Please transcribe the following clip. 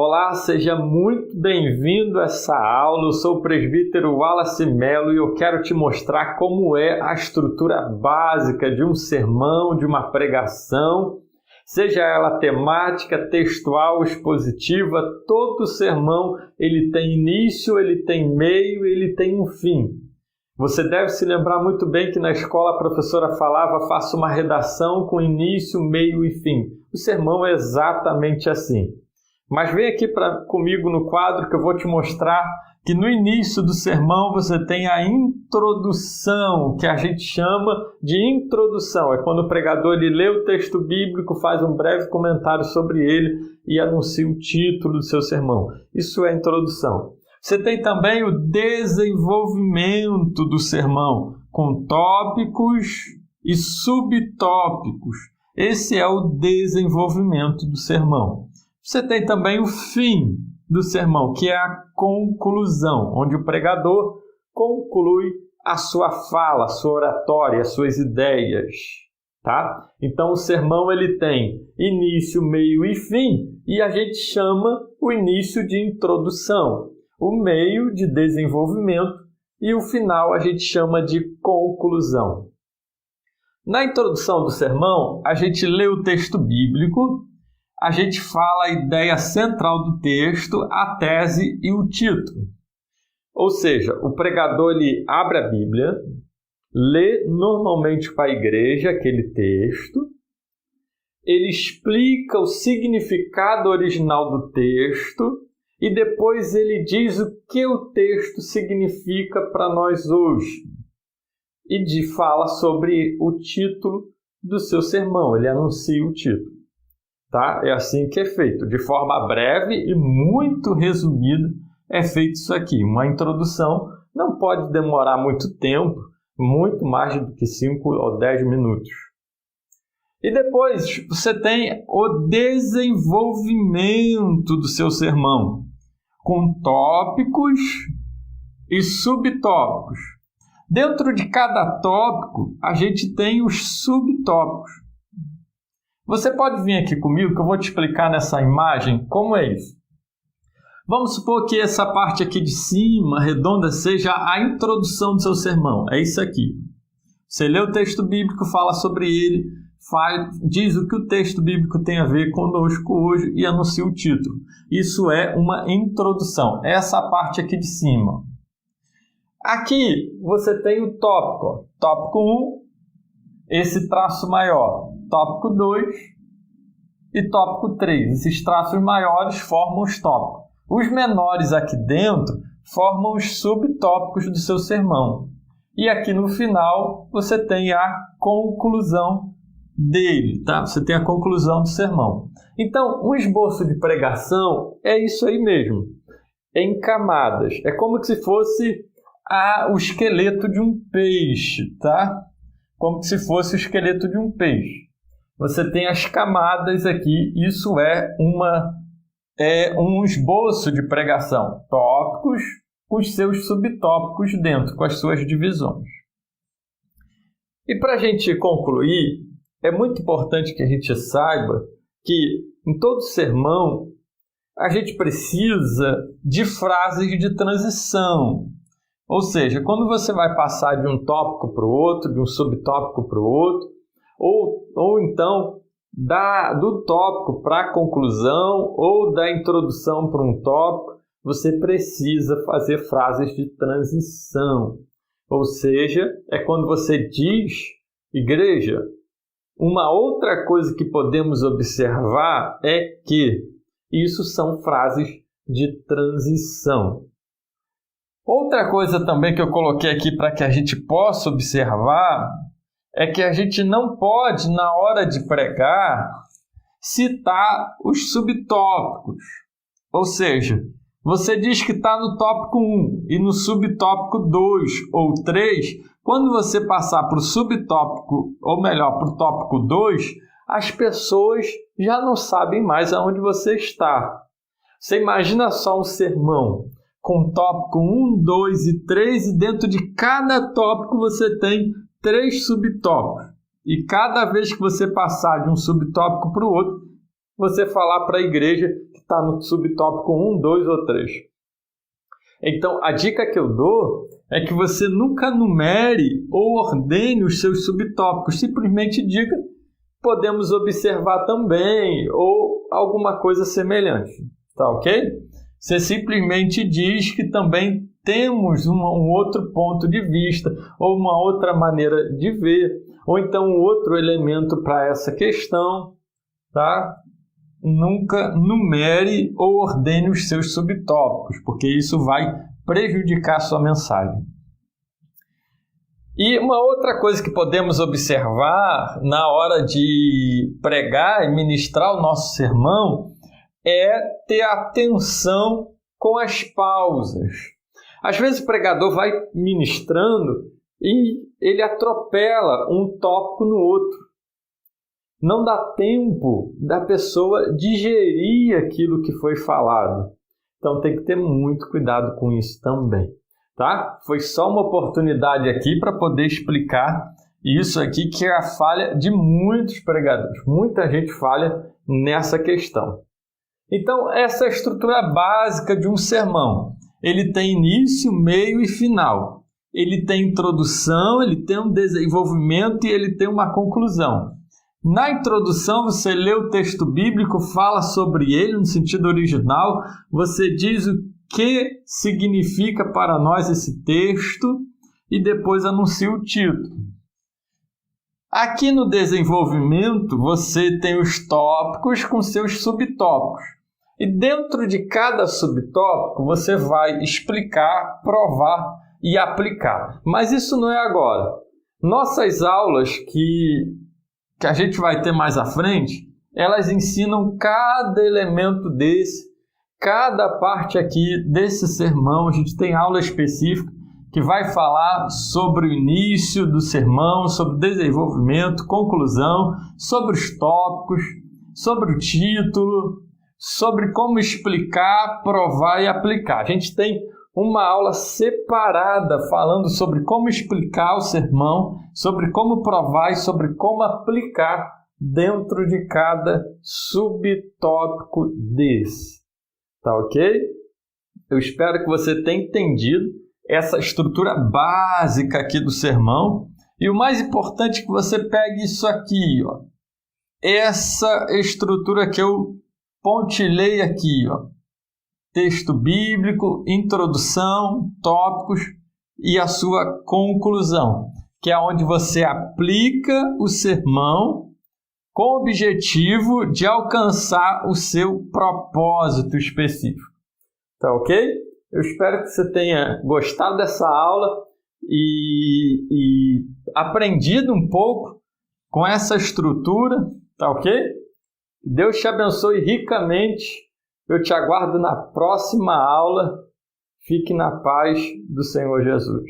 Olá, seja muito bem-vindo a essa aula. Eu sou o presbítero Wallace Melo e eu quero te mostrar como é a estrutura básica de um sermão, de uma pregação, seja ela temática, textual, expositiva. Todo sermão ele tem início, ele tem meio, ele tem um fim. Você deve se lembrar muito bem que na escola a professora falava: faça uma redação com início, meio e fim. O sermão é exatamente assim. Mas vem aqui comigo no quadro que eu vou te mostrar que no início do sermão você tem a introdução, que a gente chama de introdução. É quando o pregador ele lê o texto bíblico, faz um breve comentário sobre ele e anuncia o título do seu sermão. Isso é a introdução. Você tem também o desenvolvimento do sermão, com tópicos e subtópicos. Esse é o desenvolvimento do sermão. Você tem também o fim do sermão, que é a conclusão, onde o pregador conclui a sua fala, a sua oratória, as suas ideias. Tá? Então o sermão ele tem início, meio e fim, e a gente chama o início de introdução, o meio de desenvolvimento e o final a gente chama de conclusão. Na introdução do sermão, a gente lê o texto bíblico, a gente fala a ideia central do texto, a tese e o título. Ou seja, o pregador ele abre a Bíblia, lê normalmente para a igreja aquele texto, ele explica o significado original do texto e depois ele diz o que o texto significa para nós hoje. E fala sobre o título do seu sermão, ele anuncia o título. Tá? É assim que é feito, de forma breve e muito resumida é feito isso aqui. Uma introdução não pode demorar muito tempo, muito mais do que 5 ou 10 minutos. E depois você tem o desenvolvimento do seu sermão, com tópicos e subtópicos. Dentro de cada tópico, a gente tem os subtópicos. Você pode vir aqui comigo que eu vou te explicar nessa imagem como é isso. Vamos supor que essa parte aqui de cima, redonda, seja a introdução do seu sermão. É isso aqui. Você lê o texto bíblico, fala sobre ele, diz o que o texto bíblico tem a ver conosco hoje e anuncia o título. Isso é uma introdução. Essa parte aqui de cima. Aqui você tem o tópico. Tópico 1, esse traço maior. Tópico 2 e tópico 3. Esses traços maiores formam os tópicos. Os menores aqui dentro formam os subtópicos do seu sermão. E aqui no final você tem a conclusão dele, tá? Você tem a conclusão do sermão. Então, um esboço de pregação é isso aí mesmo. É em camadas. É como se fosse o esqueleto de um peixe, tá? Como se fosse o esqueleto de um peixe. Você tem as camadas aqui, isso é um esboço de pregação. Tópicos com os seus subtópicos dentro, com as suas divisões. E para a gente concluir, é muito importante que a gente saiba que em todo sermão a gente precisa de frases de transição. Ou seja, quando você vai passar de um tópico para o outro, de um subtópico para o outro, ou então do tópico para a conclusão ou da introdução para um tópico, você precisa fazer frases de transição. Ou seja, é quando você diz, igreja, uma outra coisa que podemos observar é que isso são frases de transição. Outra coisa também que eu coloquei aqui para que a gente possa observar é que a gente não pode, na hora de pregar, citar os subtópicos. Ou seja, você diz que está no tópico 1 e no subtópico 2 ou 3, quando você passar para o subtópico, ou melhor, para o tópico 2, as pessoas já não sabem mais aonde você está. Você imagina só um sermão com tópico 1, 2 e 3 e dentro de cada tópico você tem 3 subtópicos. E cada vez que você passar de um subtópico para o outro, você falar para a igreja que está no subtópico 1, 2 ou 3. Então, a dica que eu dou é que você nunca numere ou ordene os seus subtópicos. Simplesmente diga, podemos observar também, ou alguma coisa semelhante. Tá ok? Você simplesmente diz que também temos um outro ponto de vista, ou uma outra maneira de ver, ou então um outro elemento para essa questão, tá? Nunca numere ou ordene os seus subtópicos, porque isso vai prejudicar a sua mensagem. E uma outra coisa que podemos observar na hora de pregar e ministrar o nosso sermão é ter atenção com as pausas. Às vezes o pregador vai ministrando e ele atropela um tópico no outro. Não dá tempo da pessoa digerir aquilo que foi falado. Então tem que ter muito cuidado com isso também, tá? Foi só uma oportunidade aqui para poder explicar isso aqui, que é a falha de muitos pregadores. Muita gente falha nessa questão. Então, essa é a estrutura básica de um sermão. Ele tem início, meio e final. Ele tem introdução, ele tem um desenvolvimento e ele tem uma conclusão. Na introdução, você lê o texto bíblico, fala sobre ele no sentido original, você diz o que significa para nós esse texto e depois anuncia o título. Aqui no desenvolvimento, você tem os tópicos com seus subtópicos. E dentro de cada subtópico, você vai explicar, provar e aplicar. Mas isso não é agora. Nossas aulas que a gente vai ter mais à frente, elas ensinam cada elemento desse, cada parte aqui desse sermão. A gente tem aula específica que vai falar sobre o início do sermão, sobre o desenvolvimento, conclusão, sobre os tópicos, sobre o título, sobre como explicar, provar e aplicar. A gente tem uma aula separada falando sobre como explicar o sermão, sobre como provar e sobre como aplicar dentro de cada subtópico desse. Tá ok? Eu espero que você tenha entendido essa estrutura básica aqui do sermão. E o mais importante é que você pegue isso aqui, ó. Essa estrutura que eu pontilhei aqui, ó. Texto bíblico, introdução, tópicos e a sua conclusão, que é onde você aplica o sermão com o objetivo de alcançar o seu propósito específico. Tá ok? Eu espero que você tenha gostado dessa aula e aprendido um pouco com essa estrutura, tá ok? Deus te abençoe ricamente. Eu te aguardo na próxima aula. Fique na paz do Senhor Jesus.